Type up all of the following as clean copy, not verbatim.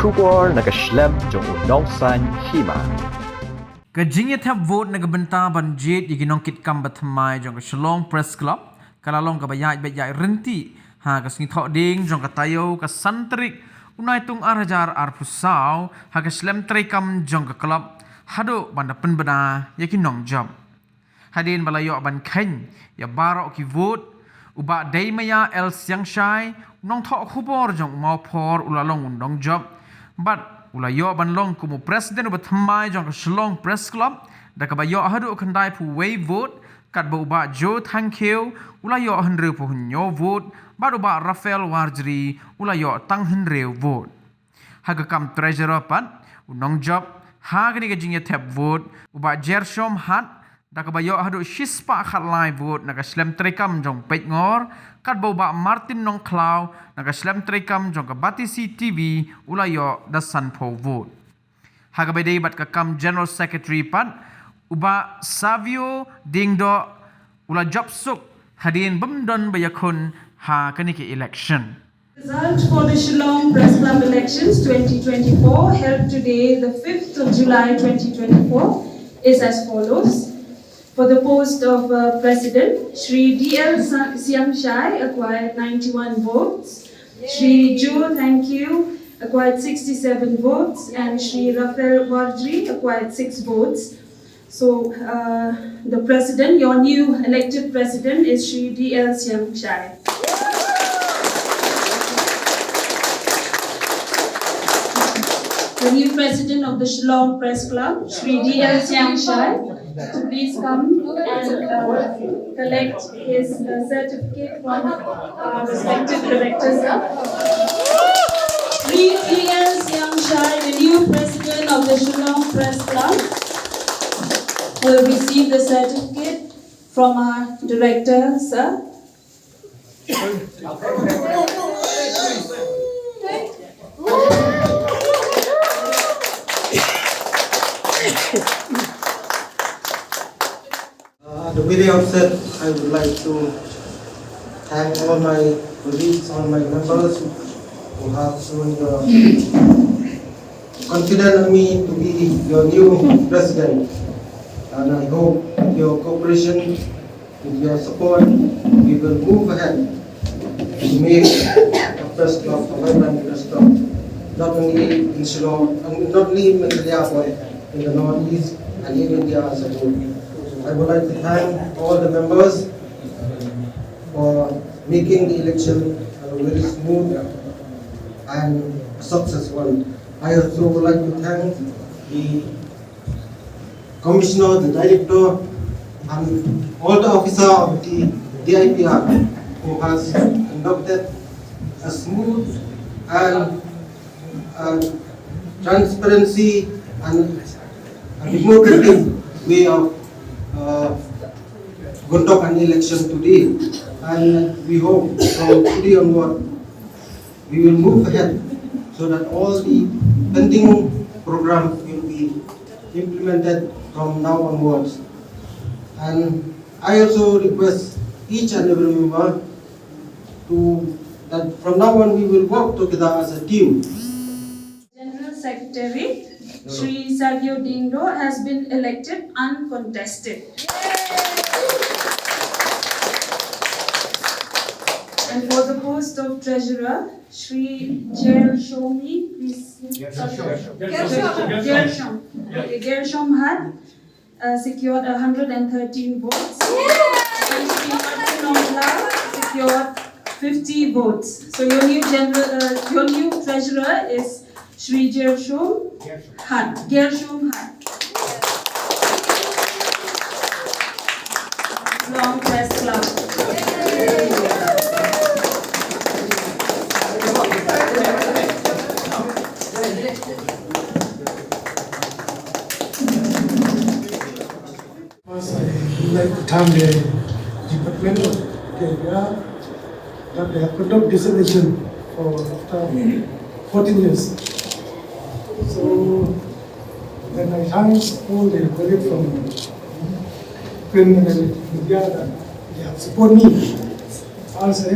Shubor nagaslem jong unongsan Hima. Kajingnya tap vote nagabenta banjit yiginong kitkam Thymmai jong Shalom Press Club kalalong kabayai bayai renti ha kasngi thok ding jong katayo ka santrik unai tung arhajar arpusau ha kaslem trekam jong ka club hado banda penbena yakinong job Hadien balayo ban khen ya barok ki vote uba Deimaïa el siang shai nong thok khubor jong mau por ulalong undong job but ulayo ban long kumu president uba Thymmai jong Shalom Press Club da kabayo hadu kandai pu way vote kat ba uba jo thankeu ulayo henre pu hunyo vote ba uba Rafael Warjri ulayo tang henre vote haga kam treasurer pat unong job hagani ga jingya tap vote uba Gershom hat da kabayo hadu shispa khat lai vote naga slem trekam jong pet ngor kat ba uba Martin nong klau naga slem trekam jong ka batisi TV ulayo da sanpo vote haga bedai bat ka kam general secretary pat uba Savio dingdo ula job suk Hadien bemdon ba Ïakhun ha kaniki election. Result for the Shalom Press Club elections 2024 held today the 5th of July 2024 is as follows. For the post of President, Shri D.L. Siam Shai acquired 91 votes, Shri Jo Thank You acquired 67 votes, and Shri Rafael Warjri acquired 6 votes. So, the President, your new elected President is Shri D.L. Siam Shai. The new President of the Shalom Press Club, Shri D.L. Siam Shai, to please come and collect his certificate from our respective directors. Shri D.L. Siam Shai, the new President of the Shalom Press Club, will receive the certificate from our director, sir. At the very outset, I would like to thank all my colleagues, all my members who have shown your confidence in me to be your new president. And I hope with your cooperation, with your support, we will move ahead to make a press club a vibrant press club, not only in Shalom, not only in Meghalaya, but in the Northeast and in India as a whole. I would like to thank all the members for making the election a very smooth and successful one. I also would like to thank the Commissioner, the Director, and all the officers of the DIPR who has conducted a smooth and transparency and a democratic way of conduct an election today, and we hope from today onward we will move ahead so that all the pending programs will be implemented from now onwards. And I also request each and every member that from now on we will work together as a team. General Secretary Shri Savio has been elected uncontested. And for the post of Treasurer, Shri Gershom, please. Gershom had secured 113 votes. And Shri Martin secured 50 votes. So your new treasurer is Shri Gershom Had. Long Press Club. First, I would like to thank the Department of KPR that they have put up this election for after 14 years. So, and I thank all the colleagues from media that they have supported me as a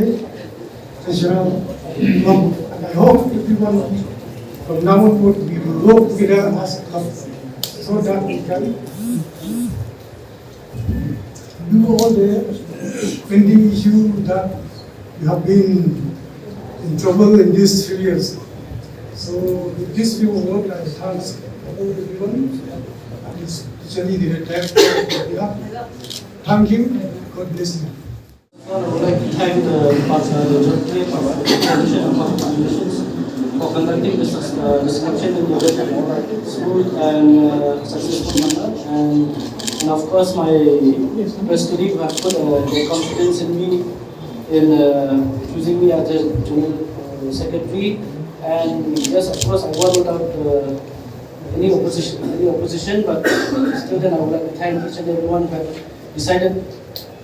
treasurer, and I hope everyone from now onward we will work together as a club so that we can do all the pending issues that we have been in trouble in these 3 years. So with this few words, I thank everyone, and especially the director. Thank you. God bless you. I would like to thank the Directorate of Commission and Public Relations for conducting this discussion in a very smooth and successful manner. And of course, my press colleague who have put their confidence in me in choosing me as the General Secretary. And yes, of course, I won without any opposition, but still then I would like to thank each and everyone who have decided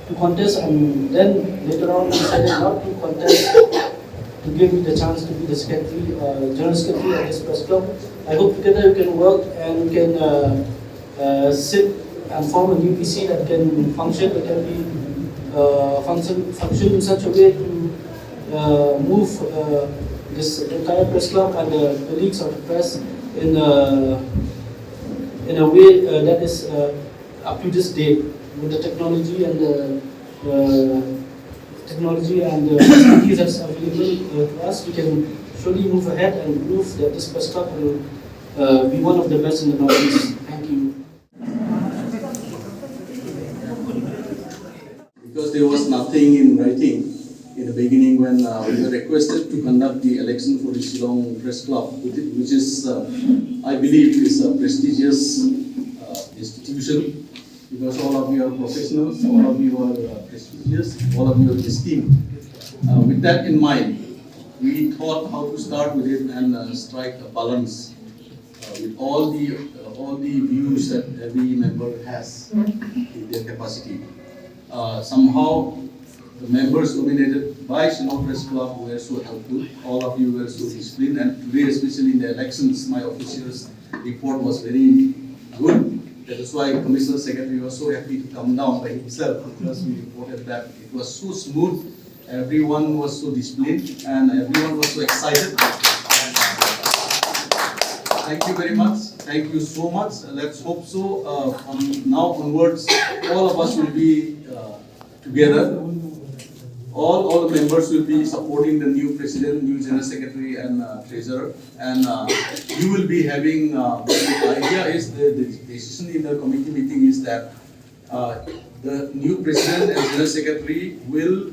to contest, and then later on decided not to contest to give me the chance to be the secretary, general secretary of this press club. I hope together we can work and we can sit and form a new PC that can function, that can be function in such a way to move this entire press club and the colleagues of the press in a way that is up to this day. With the technology and the facilities that's available to us, we can surely move ahead and prove that this press club will be one of the best in the Northeast. Thank you. Because there was nothing in writing in the beginning when we were requested to conduct the election for the Shillong Press Club, which is, I believe, is a prestigious institution. Because all of you are professionals, all of you are prestigious, all of you are esteemed. With that in mind, we thought how to start with it and strike a balance with all the views that every member has in their capacity. Somehow, the members nominated by Shillong Press Club were so helpful. All of you were so disciplined, and today, especially in the elections, my officials' report was very good. That is why Commissioner Secretary was so happy to come down by himself, because we reported that it was so smooth, everyone was so disciplined, and everyone was so excited. Thank you very much. Thank you so much. Let's hope so. From now onwards, all of us will be together. All the members will be supporting the new president, new general secretary, and treasurer. And you will be having. The idea is the decision in the committee meeting is that the new president and general secretary will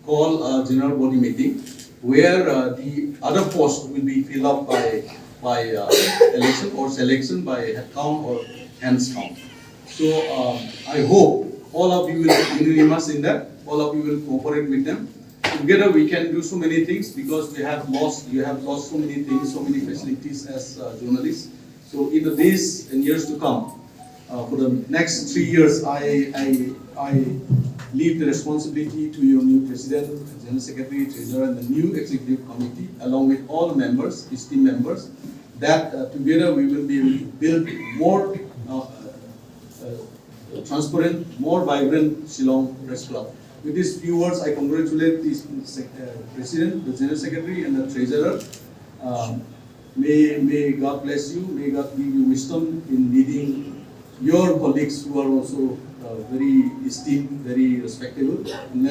call a general body meeting where the other post will be filled up by election or selection by head count or hands count. So I hope all of you will be unanimous in that. All of you will cooperate with them. Together we can do so many things, because you have lost so many things, so many facilities as journalists. So in the days and years to come, for the next 3 years, I leave the responsibility to your new president, general secretary, treasurer, and the new executive committee, along with all the members, esteemed members, that together we will be able to build more transparent, more vibrant Shillong Press Club. With these few words, I congratulate the President, the General Secretary, and the Treasurer. May God bless you. May God give you wisdom in leading your colleagues who are also very esteemed, very respectable. And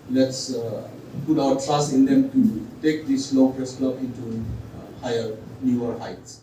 let's put our trust in them to take this Shillong Press Club into higher, newer heights.